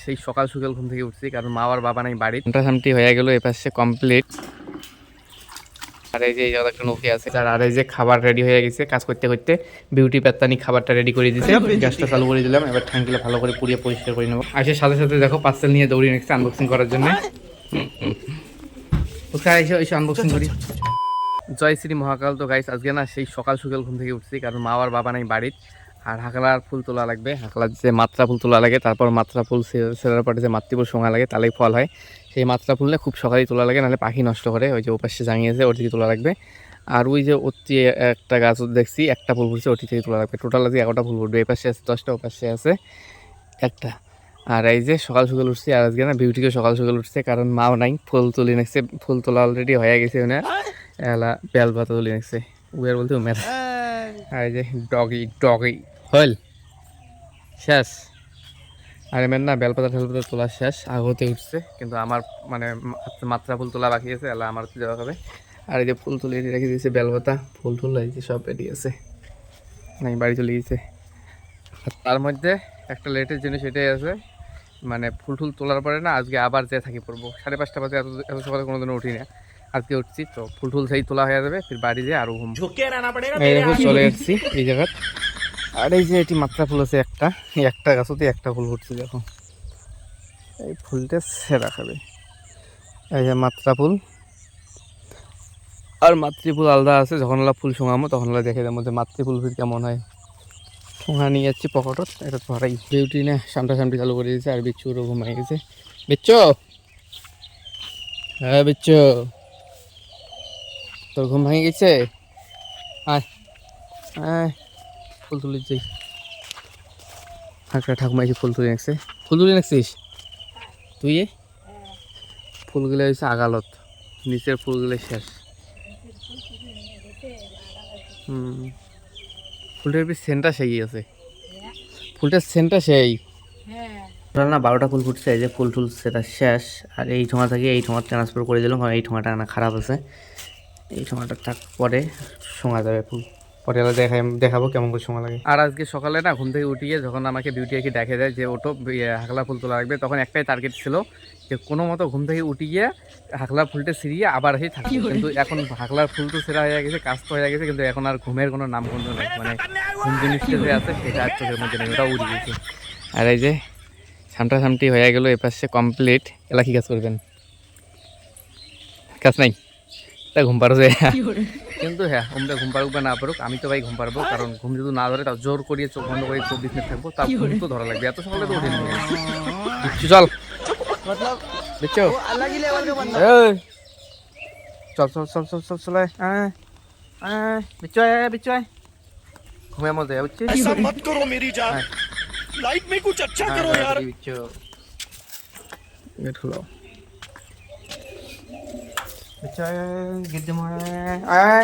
সেই সকাল সকাল ঘুম থেকে উঠছি, কারণ মা আর বাবা নাই বাড়ি। ঘন্টাখানটি হয়ে গেল, এপাশে কমপ্লিট। আর এই যে একটা নৌকি আছে, আর এই যে খাবার রেডি হয়ে গেছে। কাজ করতে করতে বিউটি পেত্তানি খাবারটা রেডি করে দিয়েছে। গ্যাসটা চালু করে দিলাম, এবার ঠ্যাঙ্কিটা ভালো করে পুড়িয়ে পরিষ্কার করে নেবো। আর সাথে সাথে দেখো পার্সেল নিয়ে দৌড়িয়ে নিচ্ছে আনবক্সিং করার জন্য। এসে আনবক্সিং করি। জয় শ্রী মহাকাল। তো গাইস আজকে না সেই সকাল সকাল ঘুম থেকে উঠছি, কারণ মা আর বাবা নাই বাড়ির। আর হাকলার ফুল তোলা লাগবে, হাকলার যে মাত্রা ফুল তোলা লাগে, তারপর মাত্রা ফুল সেরার পরে যে মাতৃফুল সোঙা লাগে, তাহলেই ফল হয়। সেই মাত্রা ফুল খুব সকালেই তোলা লাগে, নাহলে পাখি নষ্ট করে। ওই যে ওপাশে জাঙিয়েছে, ওর থেকে তোলা লাগবে। আর ওই যে অতি একটা গাছ দেখছি, একটা ফুল ফুটছে, ওটি থেকে তোলা লাগবে। টোটাল আজকে 11টা ফুল ফুটবে। এই পাশে আছে 10টা, ওপাশে আছে একটা। আর এই যে সকাল সকাল উঠছি, আর আজকে না বিউটিকে সকাল সকাল উঠছে, কারণ মাও নাই। ফুল তুলে নিচ্ছে, ফুল তোলা অলরেডি হয়ে গেছে। এলা বেল পাতা তুলে নিচ্ছে, উয়ার বলতে উমের। আর এই যে ডগি ডগি হল শেষ। আর এমন না বেলপাতা ঠেলপাতা তোলা শেষ, আগতে উঠছে, কিন্তু আমার মানে মাত্রা ফুল তোলা বাকি আছে, এলা আমার দেওয়া হবে। আর এই যে ফুল তুলে রেখে দিয়েছে, বেলপাতা ফুল টুল এই সব রেডি আছে, নাই বাড়ি চলে গেছে। আর তার মধ্যে একটা লেটের জিনিস এটাই আছে, মানে ফুল টুল তোলার পরে না আজকে আবার যে থাকি পড়বো 5:30 বাজে। এত সকালে কোনোদিনও উঠি না, আজকে উঠছি। তো ফুল টুল সেই তোলা হয়ে যাবে, ফির বাড়ি যেয়ে আরো ঘুম চলে এসেছি এই জায়গা। আর এই যে এটি মাত্রা ফুল আছে একটা, এই একটা গাছতে একটা ফুল ফুটছে, দেখো এই ফুলটা সেরা খাবে। এই যে মাত্রা ফুল আর মাতৃফুল আলাদা আছে। যখন ওলা ফুল শোঙামো তখন ওলা দেখে যার মধ্যে মাতৃফুল ফির কেমন হয়। শোঙা নিয়ে যাচ্ছি পকেটত, এটা ধরাই। বিউটি না সামটাসামটি চালু করে দিয়েছে, আর বিচ্ছুরও ঘুমাই গেছে। বিচ্ছু, হ্যাঁ বিচ্ছু, তোর ঘুম ভেঙে গেছে? আয় আয়, ফুল তুলে যাই। হাঁকড়া ঠাকুমা এসে ফুল তুলে নিচ্ছে। ফুল তুলে নিচ্ছিস তুই? ফুলগুলো হয়েছে আগালত, নিচের ফুলগুলো শেষ। ফুলটার সেন্টটা সেই আছে, ফুলটার সেন্টটা সেই না। 12টা ফুল ফুটছে, এই যে ফুল টুল সেটা শেষ। আর এই ঠোঙা থেকে এই ঠোঙা ট্রান্সফার করে দিলাম, কারণ এই ঠোঙাটা না খারাপ আছে। এই ঠোঙাটা থাক, পরে শোঙা যাবে ফুল, পরে দেখাবো কেমন করে শোঙা লাগে। আর আজকে সকালে না ঘুম থেকে উঠিয়ে যখন আমাকে বিউটি একে দেখে দেয় যে ওটো হাকলা ফুল তোলা লাগবে, তখন একটাই টার্গেট ছিল যে কোনো মতো ঘুম থেকে উঠিয়ে হাকলার ফুলটা ছিঁড়িয়ে আবার এসে থাকবে। কিন্তু এখন হাকলার ফুল তো ছেঁড়া হয়ে গেছে, কাজ তো হয়ে গেছে, কিন্তু এখন আর ঘুমের কোনো নামগন্ধ নেই। মানে ঘুম জিনিসটা যে আছে সেটা আর চোখের মধ্যে নেই, ওটাও উড়ে গেছে। আর এই যে সামটাসামটি হয়ে গেল, এপাশে কমপ্লিট। এলা কি কাজ করবেন? কাজ নাই, তা ঘুম পারো যে। কিন্তু হ্যাঁ, ঘুমটা ঘুম পারুক বা না পারুক, আমি তো ভাই ঘুম পারবো। কারণ ঘুম যদি না ধরে, তাও জোর করিয়ে চোখ বন্ধ করে 24 মিনিট থাকবো, তাও ঘুম তো ধরা লাগবে। এত সকালে তো উঠে নিয়ে চল, দেখছো চল চল চল চল চল চল, বিচ্ছু ঘুমের মধ্যে বুঝছিস। लाइफ में कुछ अच्छा करो यार। ये ठुलो बच्चा गिद्दे मारे आए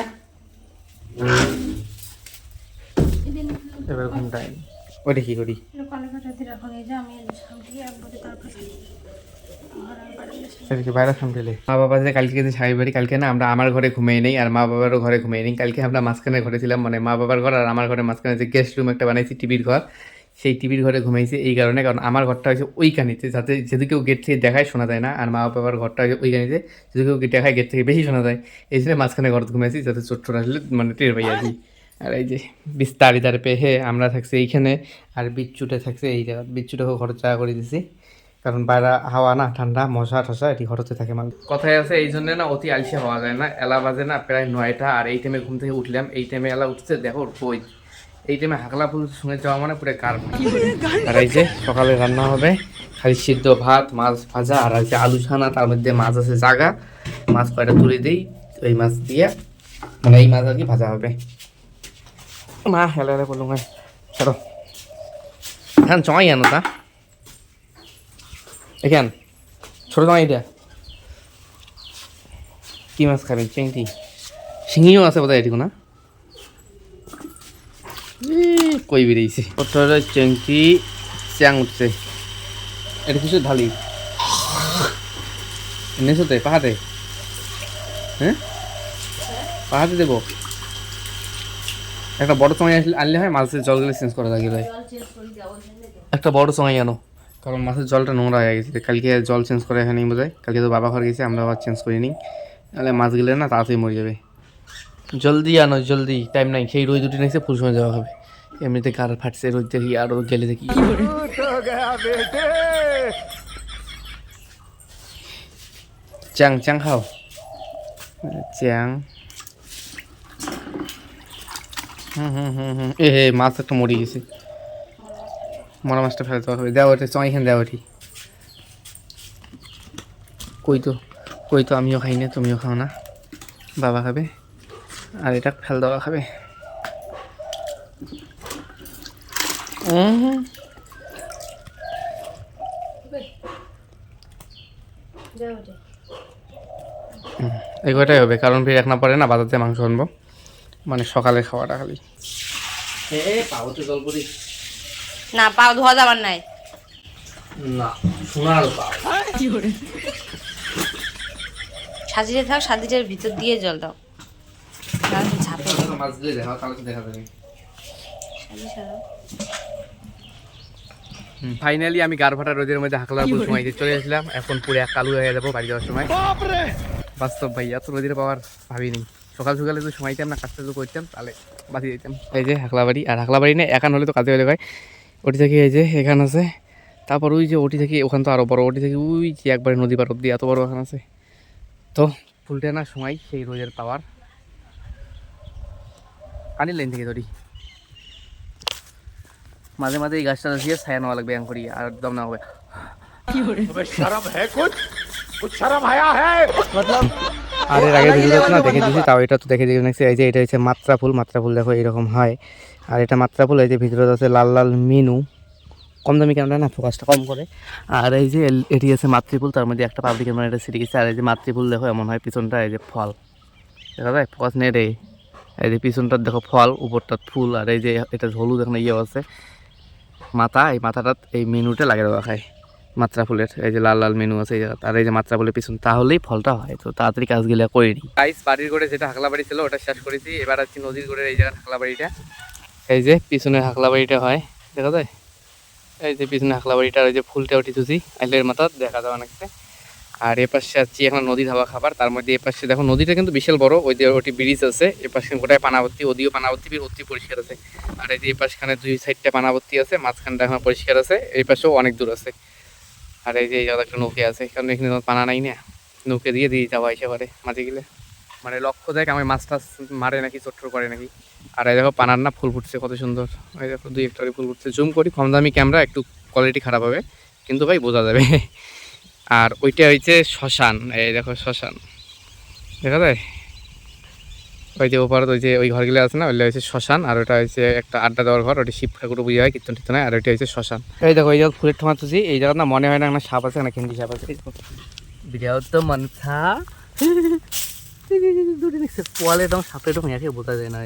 এবার ঘুম টাইম। ওটা কি করি? বাইরে সামটেলে মা বাবা যে কালকে যে সাহেব বাড়ি, কালকে না আমরা আমার ঘরে ঘুমিয়ে নেই, আর মা বাবারও ঘরে ঘুমিয়ে নেই। কালকে আমরা মাঝখানে ঘরে ছিলাম, মানে মা বাবার ঘর আর আমার ঘরে মাঝখানে যে গেস্ট রুম একটা বানাইছি, টিভির ঘর, সেই টিভির ঘরে ঘুমাইছি। এই কারণে, কারণ আমার ঘরটা হচ্ছে ওইখানিতে, যাতে যদি কেউ গেট থেকে দেখায় শোনা যায় না, আর মা বাবার ঘরটা হচ্ছে ওইখানিতে, যদি কেউ দেখায় গেট থেকে বেশি শোনা যায়। এই জন্য মাঝখানে ঘর ঘুমাইছি, যাতে চোট আসলে মানে টের পাই আর কি। আর এই যে বিস্তারি তার পেয়ে আমরা থাকছি এইখানে, আর বিচ্ছুটা থাকছে এই জায়গা। বিচ্ছুটাকে ঘর জায়গা করে দিছি, কারণ বাইরে হাওয়া না, ঠান্ডা মশা ঠসা এটি ঘরতে থাকে। মানে কথায় আছে এই জন্য না অতি আলসে হওয়া যায় না। এলা বাজে না প্রায় 9টা, আর এই টাইমে ঘুম থেকে উঠলাম। এই টাইমে এলা উঠছে, দেখো বই এই টাইমে হাকলা ফুল শুনে যাওয়া মানে পুরো কার। আর এই যে সকালে রান্না হবে খালি সিদ্ধ ভাত, মাছ ভাজা, আর আছে আলু ছানা, তার মধ্যে মাছ আছে জাগা। মাছ কয়টা তুলে দিই, ওই মাছ দিয়ে মানে এই মাছ আর কি ভাজা হবে। মা হেলে হেলে বললুম চলো এখন চমাই আনো তা এখান ছোট চমাই। এটা কি মাছ খাবেন? চেংটি, শিঙিও আছে বোধহয় এটিকো না, কই বেরিয়েছে পথরে চেংটি চ্যাং উঠছে। এটা কিছু ঢালি এনেছোতে পাহাড়ে, হ্যাঁ পাহাড়ে দেবো। একটা বড় চঙাই আনলে হয়, মাছের জলগুলো চেঞ্জ করা লাগে ভাই। একটা বড় চঙাই আনো, কারণ মাছের জলটা নোংরা হয়ে গেছে, কালকে জল চেঞ্জ করে এখানে বোঝায়, কালকে তো বাবা ঘর গেছে, আমরা আবার চেঞ্জ করে নিই, তাহলে মাছ গেলে না তাড়াতাড়ি মরে যাবে। জলদি আনো জলদি, টাইম নাই, সেই রোদ উঠে নিচ্ছে ফুল সময় যাওয়া হবে, এমনিতে কার ফাটছে রোদ দেখি আর গেলে দেখি। চ্যাং চ্যাং খাও, চ্যাং। এ হে মাছ একটা মরে গেছে, মরা মাছটা ফেলতে হবে, দেওয়া ওঠে চ এখানে দেওয়া ওঠি। কই তো আমিও খাই না, তুমিও খাও না, বাবা খাবে আর এটা ফেল দেওয়া খাবে। এই কয়টাই হবে, কারণ ফির এক না পরে না বাজার থেকে মাংস আনবো, মানে সকালে খাওয়াটা খালি। পাওতে জল করি না, পাও ধোয়া যাবার নাই না, সোনার পাও। সাজিয়ে থাক, সাজিটার ভিতর দিয়ে জল দাও, ঝাঁপে মাছ দিয়ে দেখা তাহলে দেখা যাবে। ফাইনালি আমি গারভাটা রোদের মধ্যে হাকলার ফুল সময় চলে আসলাম, এখন পুরো এক কালু হয়ে যাবো বাড়ি যাওয়ার সময়। বাস্তব ভাই এত রোদের পাওয়ার ভাবিনি, সকাল সকালে তো সময়তাম না, কাজটা তো করতাম তাহলে বাঁচিয়ে দিতাম। এই যে হাকলা বাড়ি, আর হাকলা বাড়ি না এখান হলে তো কাজে হলে হয়, ওটি থেকে এই যে এখান আছে, তারপর ওই যে ওটি থেকে ওখান তো আরও বড়, ওটি থেকে ওই যে একবারে নদী পার অব্দি এত বড় এখান আছে। তো ফুলটা না সময় সেই রোদের পাওয়ার পানির লাইন থেকে ধরি, মাঝে মাঝে এই গাছটা দিয়ে ছায়া নেওয়া লাগবে, করি আর দম না হবে। আর এর আগে ভিডিও না দেখে দিয়েছি, তাও এটা তো দেখে দিয়ে নেক্সট। এই যে এটা হচ্ছে মাত্রা ফুল দেখো এরকম হয়, আর এটা মাত্রা ফুল। এই যে ভিতরে আছে লাল লাল মিনু, কম দামি ক্যামেরা না ফোকাসটা কম করে। আর এই যে এটি আছে মাতৃফুল, তার মধ্যে একটা পাবলিক ক্যামেরা এটা সিটে গেছে। আর এই যে মাতৃফুল দেখো এমন হয়, পিছনটা এই যে ফল দেখা যায়, ফোকাস নেই রে। এই যে পিছনটার দেখো ফল, উপরটার ফুল, আর এই যে এটা হলুদ এখন ইয়ে আছে মাথা, এই মাথাটাত এই মেনুটা লাগিয়ে দেওয়া খায় মাত্রা ফুলের। এই যে লাল লাল মেনু আছে এই জায়গা, আর এই যে মাত্রা ফুলের পিছন, তাহলেই ফলটা হয়। তো তাড়াতাড়ি কাজগুলো করে নিই। গাইস বাড়ির করে যেটা হাকলা বাড়ি ছিল ওটা শেষ করেছি, এবার আছি নদীর করে এই জায়গার হাকলা বাড়িটা। এই যে পিছনের হাকলা বাড়িটা হয় দেখা যায়, এই যে পিছনে হাকলা বাড়িটা, ওই যে ফুলটা উঠি তুছি আইলের মাথা দেখা যাওয়া অনেকটা। আর এ পাশে আছি এখন নদী ধাবা খাবার, তার মধ্যে এ পাশে দেখো নদীটা কিন্তু বিশাল বড়, ওই যে ওটি ব্রিজ আছে, এ পাশে গোটায় পানাবর্তী, ওদিও পানাবর্তী অতি পরিষ্কার আছে। আর এই যে এই পাশখানে দুই সাইডটা পানাবর্তী আছে, মাঝখানটা এখন পরিষ্কার আছে, এই পাশেও অনেক দূর আছে। আর এই যে এই জায়গা একটা নৌকে আছে, কারণ এখানে পানা নাই না, নৌকে দিয়ে যাওয়া এসে পারে মাঝে গেলে, মানে লক্ষ্য দেখ আমি মাছ টাছ মারে নাকি চট্টর করে নাকি। আর এই দেখো পানার না ফুল ফুটছে কত সুন্দর, এই দেখো দুই একটা ফুল ফুটছে, জুম করি কম দামি ক্যামেরা একটু কোয়ালিটি খারাপ হবে, কিন্তু ভাই বোঝা যাবে। আর ওইটা হচ্ছে শ্মশান, এই দেখো শ্মশান দেখা যায়, ওই যে ওপারে ওই যে ওই ঘরগুলো আছে না, ওইটা হচ্ছে শ্মশান। আর ওটা হচ্ছে একটা আড্ডা দেওয়ার ঘর, ওটা শিব ঠাকুর বুঝে হয়, কীর্তন টীর্তন হয়। আর ওইটা হচ্ছে শ্মশান। এই দেখো এই জায়গা ফুলের ঠোঁয়া তুছি, এই জায়গা না মনে হয় না একটা সাপ আছে না, খেন্ডি সাপ আছে, বিরাও তো মানথা দূরে দেখছে পোয়ালে একদম সাপের এরকম একে বোঝা যায় না।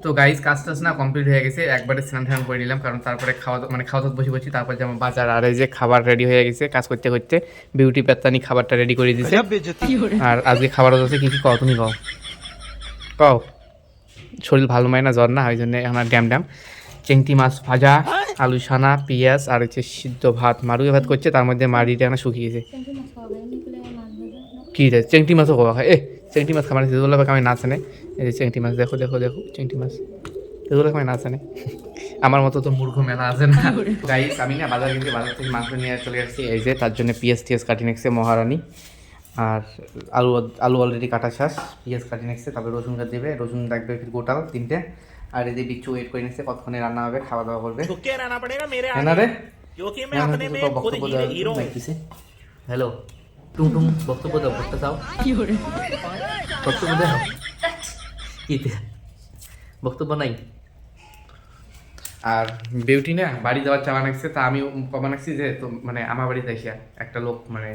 তো গাইজ কাজ টাজ না কমপ্লিট হয়ে গেছে, একবারে স্নান টান করে নিলাম, কারণ তারপরে খাওয়া দাওয়া বসে তারপরে যেমন বাজার। আর এই যে খাবার রেডি হয়ে গেছে, কাজ করতে করতে বিউটি পেত্তানি খাবারটা রেডি করে দিয়েছে। আর আজকে খাবার হচ্ছে কি কি কও তুমি কও, শরীর ভালো হয় না, জ্বর না, ওই জন্য আমার ড্যাম চেংটি মাছ ভাজা, আলু সানা, পেঁয়াজ, আর হচ্ছে সিদ্ধ ভাত, মারুয়ে ভাত করছে, তার মধ্যে মাড়িটা না শুকিয়েছে। কী রে চেংটি মাছও খাওয়া খায়, চেংটি মাছ খাবার সেগুলো আমি না জানে। এই যে চেংটি মাছ দেখো দেখো দেখো, চেংটি মাছ এগুলো আমি না জানে, আমার মতো তো মূর্খ মেলা আছে না। গাইস আমি না বাজার থেকে মাংস নিয়ে চলে আসছি, এই যে তার জন্য পেঁয়াজ টিয়াজ কাটি নিচ্ছে মহারানী। আর আলু অলরেডি কাটা শেষ, পেঁয়াজ কাটি নিচ্ছে, তারপরে রসুন কাটি দেবে, রসুন রাখবে গোটাল 3টে। আর এই যে বিচ্ছু ওয়েট করে নিচ্ছে কতক্ষণে রান্না হবে, খাওয়া দাওয়া করবে। হ্যালো টুম টুম বক্তব্য দাও, করতে চাও বক্তব্য দাও, কি বক্তব্য নাই। আর বিউটি না বাড়ি যাওয়ার চাওয়া নাকছে, তা আমি কমা নাকছি যে তো মানে আমার বাড়িতে আসিয়া একটা লোক মানে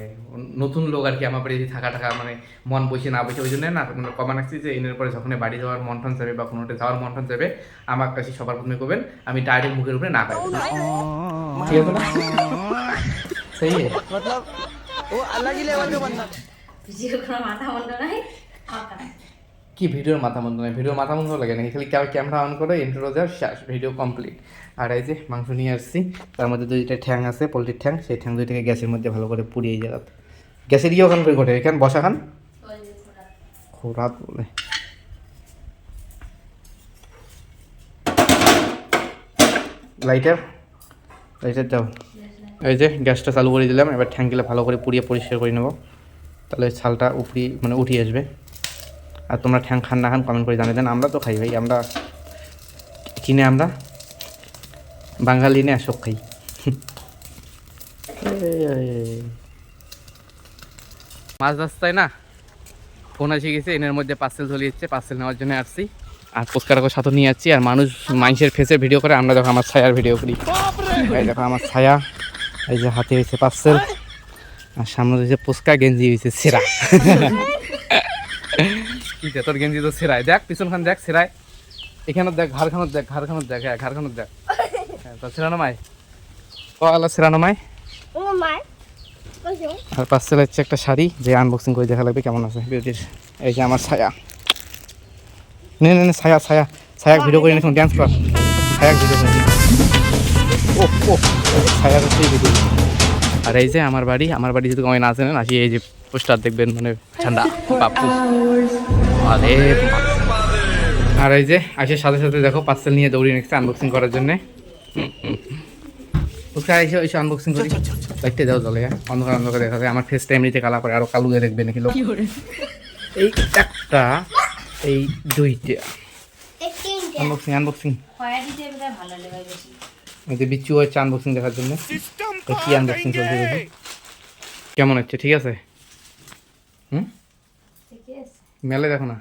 নতুন লোক আর কি আমার বাড়িতে থাকা মানে মন বসে না বসে, ওই জন্য না মানে কমা নাকছি যে এনের পরে যখন বাড়ি যাওয়ার মন টন যাবে বা কোনোটা যাওয়ার মন টন যাবে আমার কাছে সবার প্রথমে করবেন, আমি ডাইরেক্ট মুখের উপরে না পাই। ঠিক আছে না? সেই মতলব ও अलग ही लेवल का बंदा, ভিডিও কোনো মাথা মুন্ড নাই। কি ভিডিওর মাথা বন্ধ নয়, ভিডিও মাথা বন্ধ লাগে নাকি? খালি ক্যামেরা অন করে ইন্ট্রো দেওয়া শেষ, ভিডিও কমপ্লিট। আর এই যে মাংস নিয়ে আসছি, তার মধ্যে দুইটা ঠ্যাং আছে, পোলট্রির ঠ্যাং, সেই ঠ্যাং দুইটাকে গ্যাসের মধ্যে ভালো করে পুড়িয়ে যাবে। গ্যাসের ইয়ে ওখান করে ঘটে, এখানে বসা খান খোরাত বলে। লাইটার দাও। এই যে গ্যাসটা চালু করে দিলাম, এবার ঠ্যাংগুলো ভালো করে পুড়িয়ে পরিষ্কার করে নেবো, তাহলে ছালটা উঠিয়ে আসবে। আর তোমরা ঠ্যাং খান না খান কমেন্ট করে জানিয়ে দেন। আমরা তো খাই ভাই, আমরা কিনে, আমরা বাঙালি না সব খাই। মাছ রাস্তায় না ফোন এসে গেছে, এনের মধ্যে পার্সেল চলে যাচ্ছে, পার্সেল নেওয়ার জন্য আসছি। আর পুচকারাকে সাথে নিয়ে যাচ্ছি। আর মানুষের ফেসে ভিডিও করে, আমরা দেখো আমার ছায়ার ভিডিও করি। এই দেখো আমার ছায়া, এই যে হাতে হয়েছে পার্সেল, আর সামনে হয়েছে পুচকা, গেঞ্জি হয়েছে সেরা। কি তোর গেঞ্জি তো সেরাই, দেখ পিছনখান দেখ সেরাই, এখানে দেখ ঘাড়খানত দেখ, ঘাড়খানত দেখ, হ্যাঁ ঘাড়খানত দেখ, তোর সেরানো মাই কলা সেরানো মাই। আর পার্সেল হচ্ছে একটা শাড়ি, যে আনবক্সিং করে দেখা লাগবে কেমন আছে বিউটির। এই যে আমার ছায়া, নে নে ছায়া ছায়া ছায়া ভিডিও করে নিয়েছিলাম, ড্যান্স কর, ছায়া ভিডিও করে ও ও ছায়া হচ্ছে ভিডিও। আর এই যে আমার বাড়ি, আমার বাড়ি যদি কমে না চেনেন, আসি এই যে পোস্টার দেখবেন, মানে ঠান্ডা বাপু। আরে আর এই যে আসার সাথে সাথে দেখো পার্সেল নিয়ে দৌড়িয়ে নিচ্ছে আনবক্সিং করার জন্যে। ওখানে এসে আনবক্সিং করি, লাইটটা দাও জলে, অন্ধকার অন্ধকার দেখা যায়। আমার ফেসটা এমনিতে কালা করে, আরো কালো দেখবে নাকি লোক। এই একটা, এই দুইটা আনবক্সিং আনবক্সিং এই যে বিচ্ছু হচ্ছে আনবক্সিং দেখার জন্য। কি আনবক্সিং চলছে দেখি কেমন হচ্ছে, ঠিক আছে? মেলে দেখো না,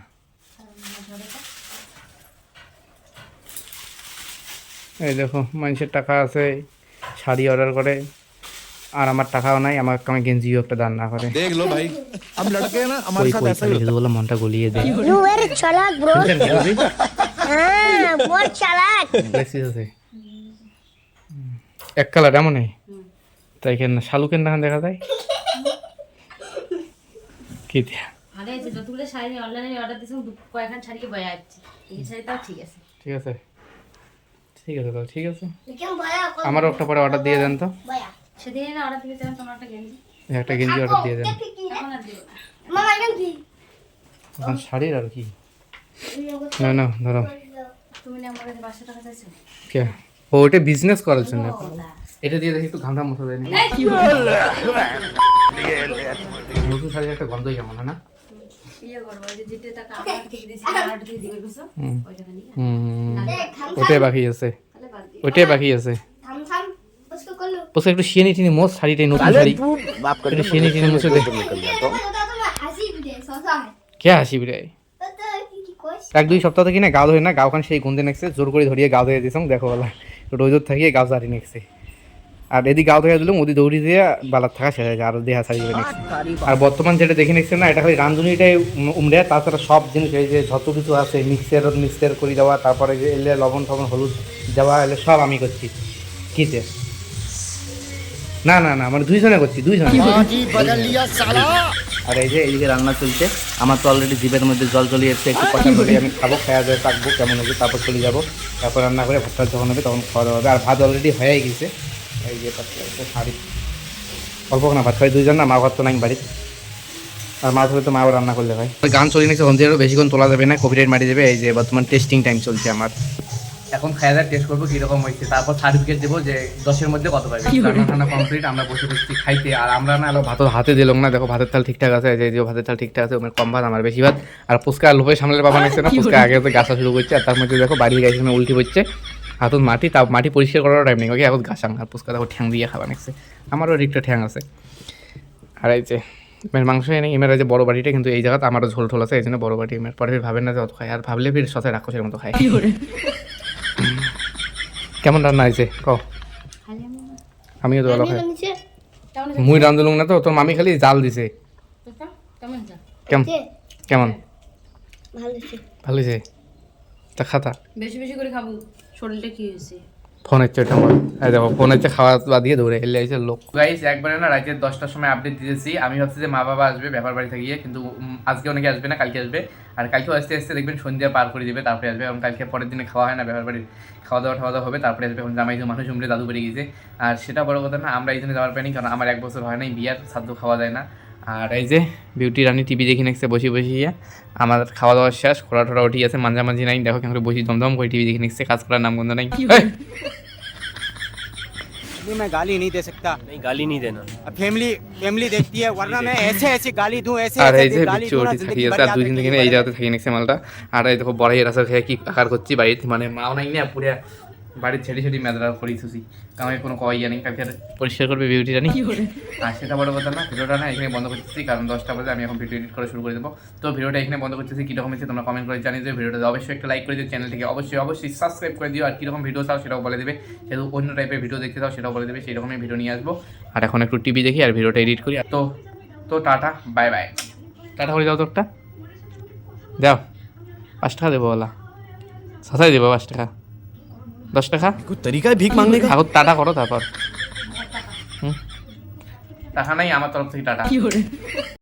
এই দেখো মানুষের টাকা আছে, শাড়ি অর্ডার করে, আর আমার টাকাও নাই, আমার আমি গেঞ্জিও একটা দান না করে। देख लो भाई हम लड़के हैं ना हमारे साथ ऐसा ही होता বলে মনটা গলিয়ে দেয়। You very chalak, bro. बहुत चालाक. এক কালার এমন তাই কেন শালুকের না দেখা যায় কি দিয়া? আরে যে যতগুলো শাড়ি অনলাইনে অর্ডার দিয়েছিলাম, কয়েকখান শাড়িকে বয়া যাচ্ছে, এই শাড়িটাও ঠিক আছে। ঠিক আছে ঠিক আছে তাহলে ঠিক আছে, लेकिन भैया আমারও একটা পরে অর্ডার দিয়ে দেন তো। भैया সেদিন না অর্ডার দিতে চান তোমার একটা গেঞ্জি, একটা গেঞ্জি অর্ডার দিয়ে দেন। এখন আর দিও না। मामा एकदम की এখন শাড়ির আর কি না না ধরো তুমি না আমার কাছে 500 টাকা চাইছো, কে ও ওটা বিজনেস করার জন্য। এটা দিয়ে দেখি একটু ঘামটা মশা দেয় না, নতুন শাড়ির একটা গন্ধই কেমন হয় না? ইয়ে করবো, ওই যে যেটা টাকা আমার থেকে দিয়েছি আমার থেকে দিয়ে গেছো ওই টাকা নিয়ে ওটাই বাকি আছে, তাহলে বাদ দিও। ওইটাই বাকি আছে। थम थम उसको कर लो বসে একটু শিয়ে নিয়ে মোস শাড়িটাই নতুন শাড়ি, बाप একটু শিয়ে নিয়ে মুছে দে। निकल जाता बता तो मैं हंसी भी दे सोचा है কে হাসি বিড়াই पता है कि कोई 1-2 সপ্তাহ থেকে না গাও ধরে না, গাওখান সেই গন্ধে নেকছে, জোর করে ধরিয়ে গাও ধরে দিয়েছিলাম, দেখো বলা রোজ থাকিয়ে গাও জারি নেকছে। আর এদিকে গাও ধরে দিলাম, ওদি দৌড়ি দিয়ে বালার থাকা শেষ হয়ে যায়, আর দেহা ছাড়ি করে নেকছে। আর বর্তমান যেটা দেখে নিচ্ছে না, এটা খালি রাঁধুনিটাই উমড়ে, তাছাড়া সব জিনিস এই যে যত কিছু আছে মিক্সার করে দেওয়া, তারপরে যে এলে লবণ টবণ হলুদ দেওয়া, এলে সব আমি করছি। কিতে না না না মানে দুইজনে করছি, দুইজনে। আর এই যে এইদিকে রান্না চলছে, আমার তো অলরেডি জিভের মধ্যে জল চলে এসছে, একটু কষা করে আমি খাবো, খাওয়া যায় থাকবো কেমন হয়েছে, তারপর চলে যাবো, তারপর রান্না করে ভাতটা যখন হবে তখন খাওয়া দাওয়া হবে। আর ভাত অলরেডি হয়ে গেছে, এই যে শাড়ি অল্প না ভাত খাই দুইজন, না মা ভাত তো নাই বাড়িতে, আর মাছ হলে তো মাও রান্না করলে ভাই। গান চলে নিচ্ছে, অন্ধেরও বেশিক্ষণ তোলা যাবে না, কপিরাইট মারি দেবে। এই যে বর্তমান টেস্টিং টাইম চলছে আমার, এখন খাওয়া দাওয়া টেস্ট করবো কীরকম হয়েছে, তারপর সার্টিফিকেট দেবো যে 10-এর মধ্যে কত পাবে। রান্না ঠান্না কমপ্লিট, আমরা বসে বসছি খাইতে। আর আমরা না এলো ভাত হাতে দিলাম না, দেখো ভাতের থাল ঠিকঠাক আছে, এই যে ভাতের থাল ঠিকঠাক আছে, ওর কম ভাত আমার বেশি ভাত। আর পুচকা লোভে সামনের বাবা নিচ্ছে না, পুচকা আগে তো গাছা শুরু করছে, আর তার মধ্যে দেখো বাড়ি গাছ উল্টি পড়ছে, হাতত মাটি, তা মাটি পরিষ্কার করার টাইম নেই, ওকে এখন গাছাং। আর পুচকা দেখো ঠ্যাং দিয়ে খাওয়া নিচ্ছে, আমারও একটা ঠ্যাং আছে। আর এই যে এমের মাংস এনে এমের যে বড় বাড়িটা, কিন্তু এই জায়গাতে আমারও ঝোল ঠোল আছে, এই জন্য বড় বাড়ি এমের। পরে ফির ভাবেন না যে অত খায়, আর ভাবলে ফির সথে রাক্ষসের মতো খায়। কেমন রান্না হয়েছে কও? আমিও তো ভালো খাই, नीचे কেমন মুই রান্ধলুম না তো, তোর মামি খালি জাল দিছে। কেমন যা কেমন কেমন ভালো আছে ভালো হয়েছে তা খাতা বেশি বেশি করে খাবো, শরীরটা কি হয়েছে? ফোন হচ্ছে ওটা আমার এই দেখো ফোন হচ্ছে খাওয়া দাওয়া দিয়ে দৌড়ে এলে এসে লোক গাইস একবারে না রাতে 10টার সময় আপডেট দিয়েছি আমি ভাবছি যে মা বাবা আসবে ব্যাপার বাড়ি থেকে গিয়ে কিন্তু আজকে অনেকে আসবে না কালকে আসবে আর কালকেও আসতে আসতে দেখবেন সন্ধ্যা পার করে দিবে তারপরে আসবে এবং কালকে পরের দিনে খাওয়া হয় না ব্যাপার বাড়ির খাওয়া দাওয়া হবে তারপরে আসবে এখন জামাই যে মানুষ উমরে দাদু বেরিয়ে গেছে আর সেটা বড় কথা না আমরা এই জন্য যাওয়ার প্ল্যানিং কারণ আমার 1 বছর হয় নাই বিয়ার সাধ্য খাওয়া যায় না আর এই যে বিউটি রানী টিভি দেখি নেক্সে বসিয়ে আমার খাওয়া দাওয়া শেষ খোলা টোরা উঠি আছে মাঝামাঝি নাই দেখো কেমন বসি দমদম করে টিভি দেখি নেক্সে কাজ করার নাম গন্ধ নাই मैं गाली नहीं दे सकता नहीं गाली नहीं देना फैमिली फैमिली देखती है वरना मैं ऐसे ऐसे गाली दूं ऐसे আর এই ऐसे যে गाली বিচ্ছু दूं ना ওটি থাকি जिंदगी আছে भर আর याद 2 দিন থেকে रखेगी এই জায়গাতে থাকি নেক্সে মালটা আর এই দেখো বড় রাস্তা খেয়ে কি আকার করছি বাড়িতে মানে মাও নাই না পুরো বাড়ির ছেড়ে ছেড়ে মেদরা করি থুসি আমাকে কোনো কইয়া নেই কালকে পরিষ্কার করবে বিউটি রানী আর সেটা বড় কথা না ভিডিওটা না এখানে বন্ধ করতেছি কারণ 10টা বাজে আমি এখন ভিডিও এডিট করা শুরু করে দেবো তো ভিডিওটা এখানে বন্ধ করতেছি কীরকম হয়েছে তোমরা কমেন্ট করে জানিয়ে দেবে ভিডিওটা অবশ্যই একটা লাইক করে দিও চ্যানেলটিকে অবশ্যই সাবস্ক্রাইব করে দিও আর কীরকম ভিডিও চাও সেটাও বলে দেবে যেহেতু অন্য টাইপের ভিডিও দেখতে চাও সেটাও বলে দেবে সেই রকমই ভিডিও নিয়ে আসবো আর এখন একটু টিভি দেখি আর ভিডিওটা এডিট করি তো টাটা বাই বাই টাটা করে যাও তোরটা যাও 5 টাকা দেবো বলা সাঁচাই দেবো 5 টাকা 10 টাকা कुछ तरीका है भीख मांगने का এখন টাটা করো তারপর টাকা নাই আমার তরফ থেকে টাটা